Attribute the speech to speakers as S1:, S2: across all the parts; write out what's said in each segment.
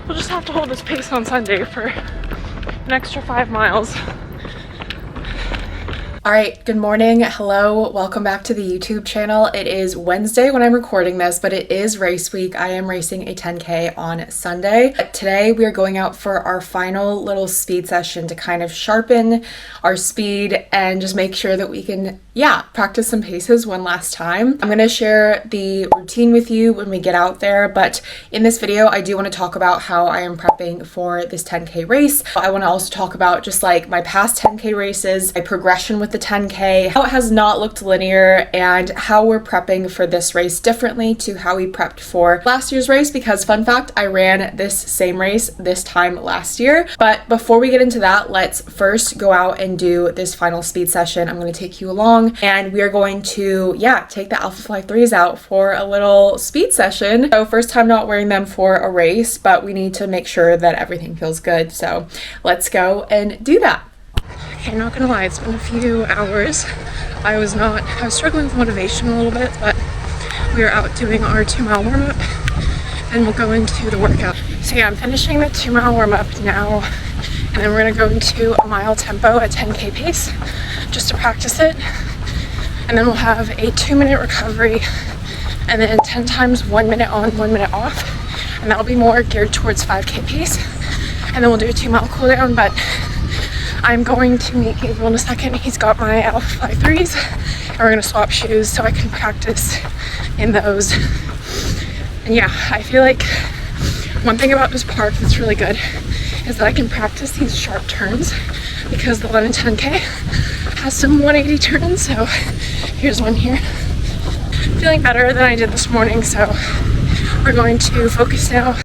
S1: we'll just have to hold this pace on Sunday for an extra 5 miles. All right, good morning. Hello, welcome back to the YouTube channel. It is Wednesday when I'm recording this, but it is race week. I am racing a 10K on Sunday. Today we are going out for our final little speed session to kind of sharpen our speed and just make sure that we can, practice some paces one last time. I'm gonna share the routine with you when we get out there, but in this video, I do wanna talk about how I am prepping for this 10K race. I wanna also talk about just like my past 10K races, my progression with the 10K, how it has not looked linear, and how we're prepping for this race differently to how we prepped for last year's race, because fun fact, I ran this same race this time last year. But before we get into that, let's first go out and do this final speed session. I'm going to take you along and we are going to, take the Alpha Fly 3s out for a little speed session. So first time not wearing them for a race, but we need to make sure that everything feels good. So let's go and do that. Okay, not gonna lie, it's been a few hours. I was struggling with motivation a little bit, but we are out doing our 2-mile warm-up and we'll go into the workout. So I'm finishing the 2-mile warm-up now, and then we're gonna go into a mile tempo at 10K pace just to practice it. And then we'll have a 2-minute recovery and then 10 times 1 minute on, 1 minute off. And that'll be more geared towards 5K pace. And then we'll do a 2-mile cool down, but I'm going to meet Gabriel in a second. He's got my Alpha Fly 3s and we're gonna swap shoes so I can practice in those. And I feel like one thing about this park that's really good is that I can practice these sharp turns, because the London 10K has some 180 turns. So here's one here. Feeling better than I did this morning, so we're going to focus now.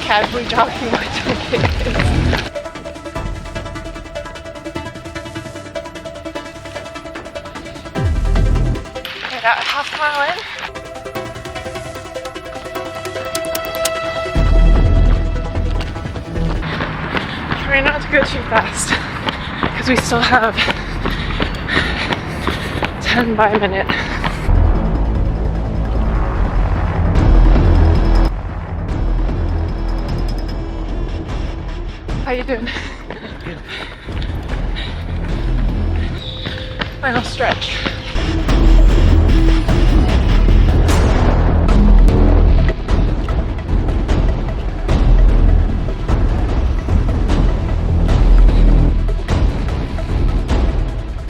S1: Casually jogging my 10K. I got half a mile in. Try not to go too fast, because we still have 10 by a minute. How you doing? Good. Final stretch.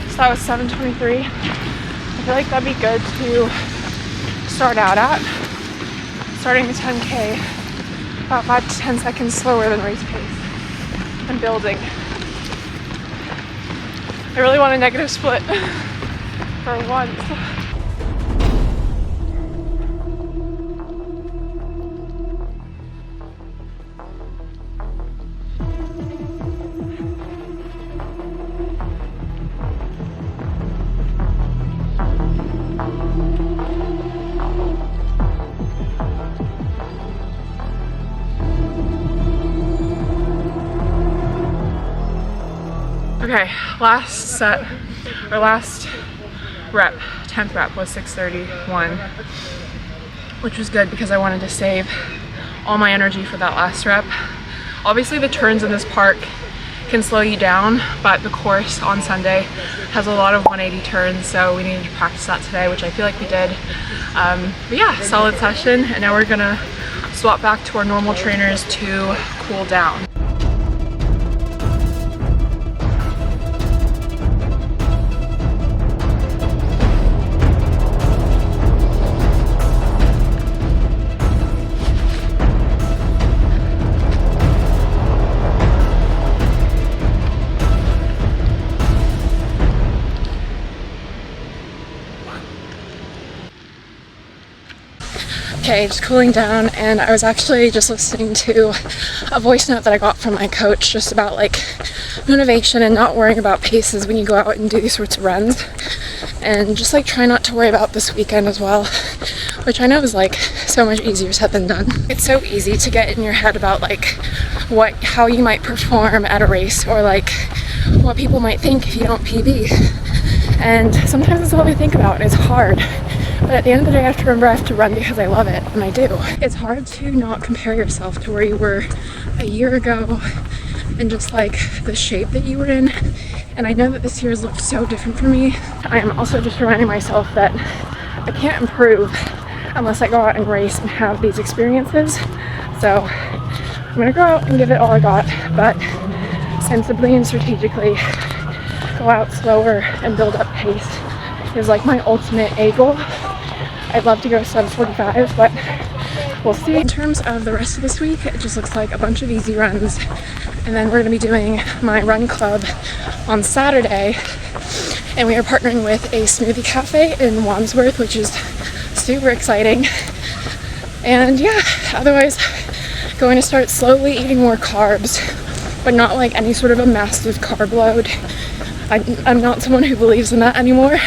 S1: So that was 7:23. I feel like that'd be good to start out at. Starting the 10K about 5 to 10 seconds slower than race pace. And building. I really want a negative split for once. Okay, last rep, 10th rep was 6:31, which was good because I wanted to save all my energy for that last rep. Obviously the turns in this park can slow you down, but the course on Sunday has a lot of 180 turns, so we needed to practice that today, which I feel like we did. But yeah, solid session, and now we're gonna swap back to our normal trainers to cool down. 10K, just cooling down, and I was actually just listening to a voice note that I got from my coach just about like motivation and not worrying about paces when you go out and do these sorts of runs, and just like try not to worry about this weekend as well, which I know is like so much easier said than done. It's so easy to get in your head about like how you might perform at a race, or like what people might think if you don't PB, and sometimes that's all we think about, and it's hard. But at the end of the day, I have to remember I have to run because I love it, and I do. It's hard to not compare yourself to where you were a year ago and just like the shape that you were in. And I know that this year has looked so different for me. I am also just reminding myself that I can't improve unless I go out and race and have these experiences. So I'm gonna go out and give it all I got, but sensibly and strategically go out slower and build up pace is like my ultimate A goal. I'd love to go sub 45, but we'll see. In terms of the rest of this week, it just looks like a bunch of easy runs, and then we're gonna be doing my run club on Saturday, and we are partnering with a smoothie cafe in Wandsworth, which is super exciting. And yeah, otherwise going to start slowly eating more carbs, but not like any sort of a massive carb load. I'm not someone who believes in that anymore.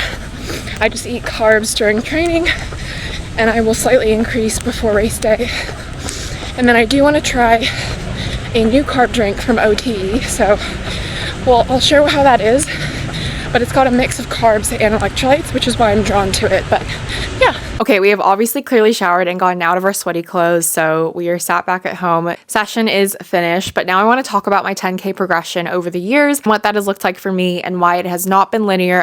S1: I just eat carbs during training, and I will slightly increase before race day. And then I do want to try a new carb drink from OTE, so I'll share how that is, but it's got a mix of carbs and electrolytes, which is why I'm drawn to it. But yeah. Okay, we have obviously clearly showered and gotten out of our sweaty clothes, so we are sat back at home. Session is finished, but now I want to talk about my 10K progression over the years and what that has looked like for me and why it has not been linear,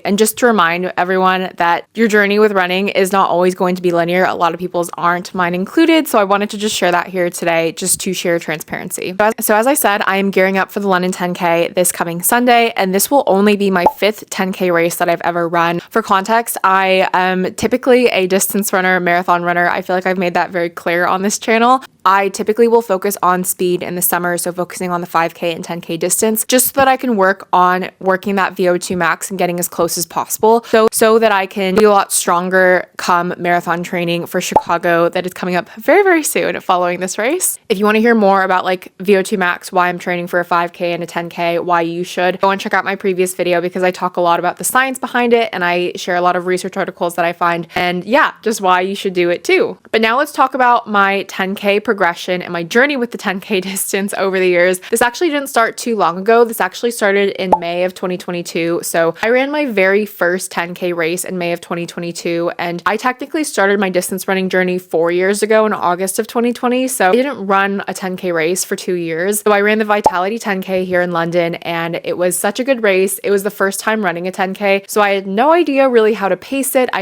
S1: and just to remind everyone that your journey with running is not always going to be linear. A lot of people's aren't, mine included, so I wanted to just share that here today just to share transparency. So as I said, I am gearing up for the London 10K this coming Sunday, and this will only be my 5th 10K race that I've ever run. For context, I am typically a distance runner, marathon runner. I feel like I've made that very clear on this channel. I typically will focus on speed in the summer, so focusing on the 5K and 10K distance, just so that I can work on working that VO2 max and getting as close as possible, so that I can be a lot stronger come marathon training for Chicago that is coming up very, very soon following this race. If you want to hear more about like VO2 max, why I'm training for a 5K and a 10K, why you should, go and check out my previous video because I talk a lot about the science behind it, and I share a lot of research articles that I find, and yeah, just why you should do it too. But now let's talk about my 10K progression and my journey with the 10K distance over the years. This actually didn't start too long ago. This actually started in May of 2022. So I ran my very first 10K race in May of 2022, and I technically started my distance running journey 4 years ago in August of 2020. So I didn't run a 10K race for 2 years. So I ran the Vitality 10K here in London, and it was such a good race. It was the first time running a 10K, so I had no idea really how to pace it. I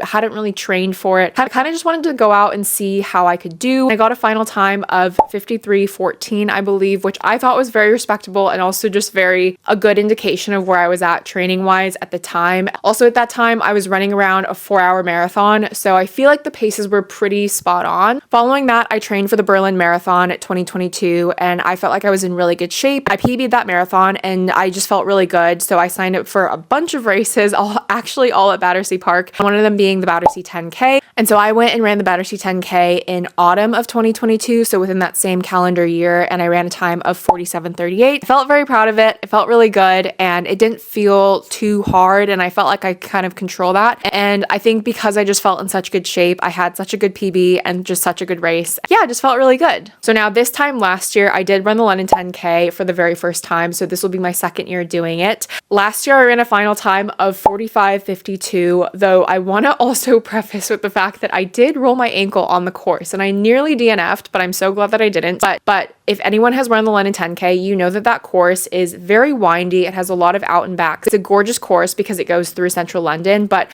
S1: hadn't really trained for it. I kind of just wanted to go out and see how I could do. I got a final time of 53:14, I believe, which I thought was very respectable and also just a good indication of where I was at training wise at the time. Also at that time, I was running around a 4-hour marathon, so I feel like the paces were pretty spot on. Following that, I trained for the Berlin Marathon 2022, and I felt like I was in really good shape. I PB'd that marathon, and I just felt really good, so I signed up for a bunch of races, all at Battersea Park, one of them being the Battersea 10K. And so I went and ran the Battersea 10K in autumn of 2022, so within that same calendar year, and I ran a time of 47:38. I felt very proud of it. It felt really good, and it didn't feel too hard, and I felt like I kind of control that. And I think because I just felt in such good shape, I had such a good PB and just such a good race. Yeah, it just felt really good. So now this time last year, I did run the London 10K for the very first time, so this will be my second year doing it. Last year, I ran a final time of 45:52, though I want to also preface with the fact that I did roll my ankle on the course, and I nearly DNF'd, but I'm so glad that I didn't. But if anyone has run the London 10K, you know that course is very windy. It has a lot of out and backs. It's a gorgeous course because it goes through central London, but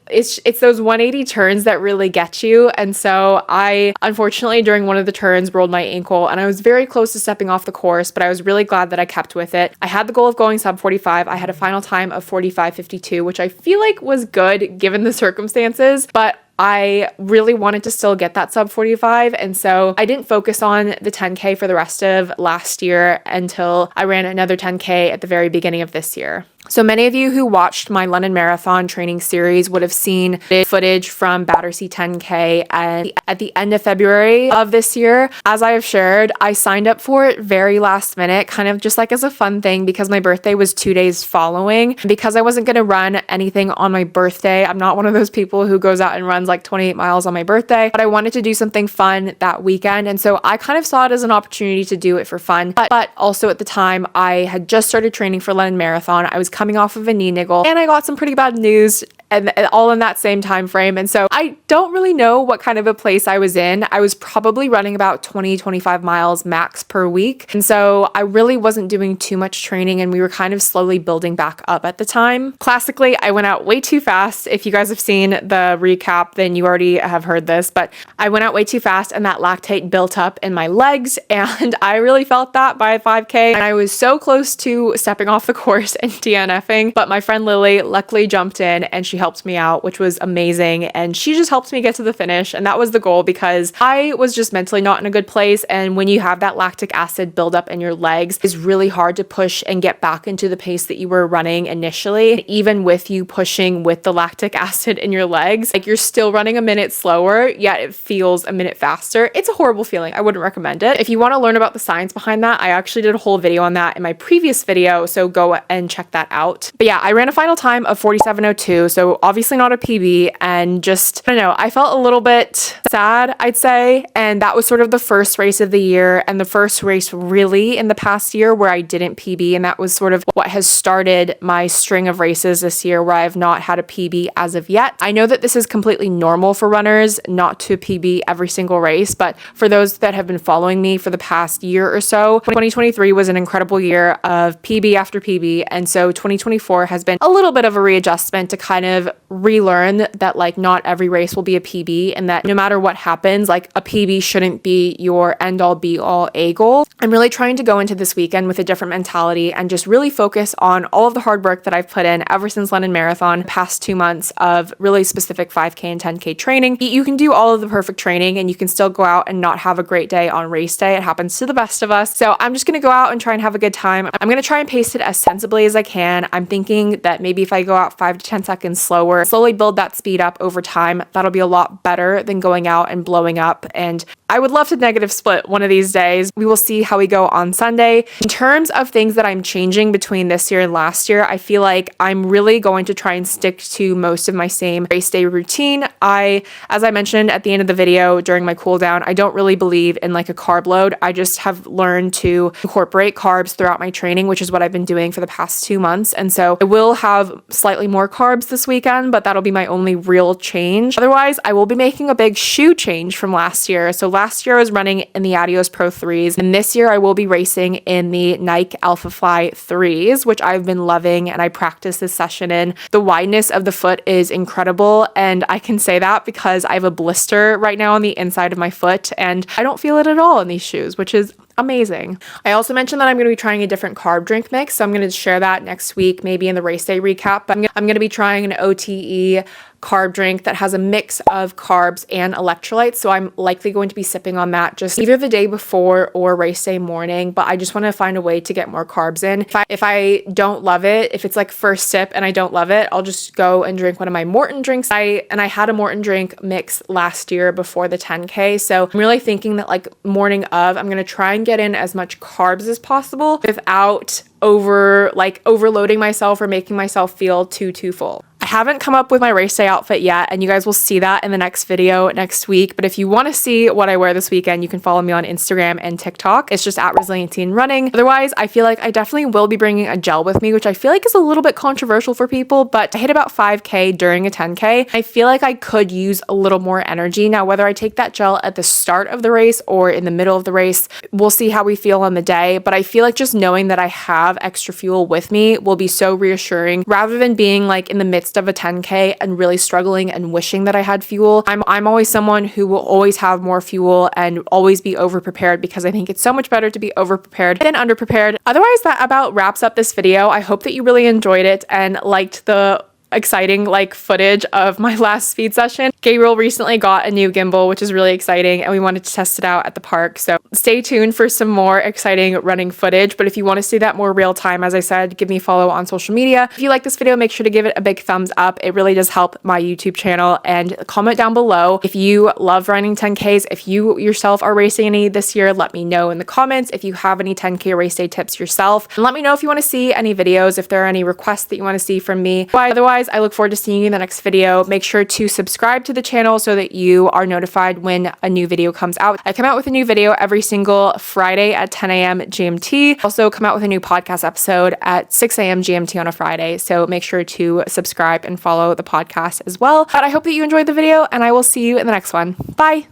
S1: it's those 180 turns that really get you. And so I, unfortunately, during one of the turns rolled my ankle, and I was very close to stepping off the course, but I was really glad that I kept with it. I had the goal of going sub 45. I had a final time of 45:52, which I feel like was good given the circumstances, but I really wanted to still get that sub 45, and so I didn't focus on the 10K for the rest of last year until I ran another 10K at the very beginning of this year. So many of you who watched my London Marathon training series would have seen footage from Battersea 10K and at the end of February of this year. As I have shared, I signed up for it very last minute, kind of just like as a fun thing because my birthday was 2 days following. Because I wasn't going to run anything on my birthday, I'm not one of those people who goes out and runs like 28 miles on my birthday, but I wanted to do something fun that weekend. And so I kind of saw it as an opportunity to do it for fun. But also at the time, I had just started training for London Marathon. I was coming off of a knee niggle and I got some pretty bad news and all in that same time frame. And so I don't really know what kind of a place I was in. I was probably running about 20-25 miles max per week. And so I really wasn't doing too much training and we were kind of slowly building back up at the time. Classically, I went out way too fast. If you guys have seen the recap, then you already have heard this, but I went out way too fast and that lactate built up in my legs and I really felt that by 5K. And I was so close to stepping off the course and DNFing, but my friend Lily luckily jumped in and she helped me out, which was amazing. And she just helped me get to the finish. And that was the goal because I was just mentally not in a good place. And when you have that lactic acid buildup in your legs, it's really hard to push and get back into the pace that you were running initially. And even with you pushing with the lactic acid in your legs, like you're still running a minute slower, yet it feels a minute faster. It's a horrible feeling. I wouldn't recommend it. If you want to learn about the science behind that, I actually did a whole video on that in my previous video. So go and check that out. But yeah, I ran a final time of 47:02. So obviously not a PB and just, I don't know, I felt a little bit sad, I'd say. And that was sort of the first race of the year and the first race really in the past year where I didn't PB. And that was sort of what has started my string of races this year where I have not had a PB as of yet. I know that this is completely normal for runners not to PB every single race, but for those that have been following me for the past year or so, 2023 was an incredible year of PB after PB. And so 2024 has been a little bit of a readjustment to kind of relearn that like not every race will be a PB and that no matter what happens, like a PB shouldn't be your end all be all a goal. I'm really trying to go into this weekend with a different mentality and just really focus on all of the hard work that I've put in ever since London Marathon, past 2 months of really specific 5K and 10K training. You can do all of the perfect training and you can still go out and not have a great day on race day. It happens to the best of us. So I'm just going to go out and try and have a good time. I'm going to try and pace it as sensibly as I can. I'm thinking that maybe if I go out 5 to 10 seconds slower, slowly build that speed up over time, that'll be a lot better than going out and blowing up. And I would love to negative split one of these days. We will see how we go on Sunday. In terms of things that I'm changing between this year and last year, I feel like I'm really going to try and stick to most of my same race day routine. As I mentioned at the end of the video during my cool down, I don't really believe in like a carb load. I just have learned to incorporate carbs throughout my training, which is what I've been doing for the past 2 months. And so I will have slightly more carbs this weekend, but that'll be my only real change. Otherwise, I will be making a big shoe change from last year. So last year I was running in the Adios Pro 3s, and this year I will be racing in the Nike Alpha Fly 3s, which I've been loving and I practice this session in. The wideness of the foot is incredible, and I can say that because I have a blister right now on the inside of my foot and I don't feel it at all in these shoes, which is amazing. I also mentioned that I'm going to be trying a different carb drink mix, so I'm going to share that next week, maybe in the race day recap. But I'm going to be trying an OTE carb drink that has a mix of carbs and electrolytes. So I'm likely going to be sipping on that just either the day before or race day morning. But I just want to find a way to get more carbs in. If I don't love it, if it's like first sip and I don't love it, I'll just go and drink one of my Morton drinks. I had a Morton drink mix last year before the 10K. So I'm really thinking that like morning of, I'm going to try and get in as much carbs as possible without overloading myself or making myself feel too full. I haven't come up with my race day outfit yet, and you guys will see that in the next video next week. But if you want to see what I wear this weekend, you can follow me on Instagram and TikTok. It's just at resiliencyinrunning. Otherwise, I feel like I definitely will be bringing a gel with me, which I feel like is a little bit controversial for people, but I hit about 5K during a 10K. I feel like I could use a little more energy. Now, whether I take that gel at the start of the race or in the middle of the race, we'll see how we feel on the day. But I feel like just knowing that I have extra fuel with me will be so reassuring rather than being like in the midst of a 10K and really struggling and wishing that I had fuel. I'm always someone who will always have more fuel and always be over prepared because I think it's so much better to be over prepared than under prepared. Otherwise, that about wraps up this video. I hope that you really enjoyed it and liked the exciting like footage of my last speed session. Gabriel recently got a new gimbal, which is really exciting, and we wanted to test it out at the park. So stay tuned for some more exciting running footage. But if you want to see that more real time, as I said, give me a follow on social media. If you like this video, make sure to give it a big thumbs up. It really does help my YouTube channel. And comment down below if you love running 10Ks. If you yourself are racing any this year, let me know in the comments. If you have any 10K race day tips yourself, and let me know if you want to see any videos, if there are any requests that you want to see from me. But otherwise, I look forward to seeing you in the next video. Make sure to subscribe to the channel so that you are notified when a new video comes out. I come out with a new video every single Friday at 10 a.m. GMT. Also come out with a new podcast episode at 6 a.m. GMT on a Friday. So make sure to subscribe and follow the podcast as well. But I hope that you enjoyed the video, and I will see you in the next one. Bye.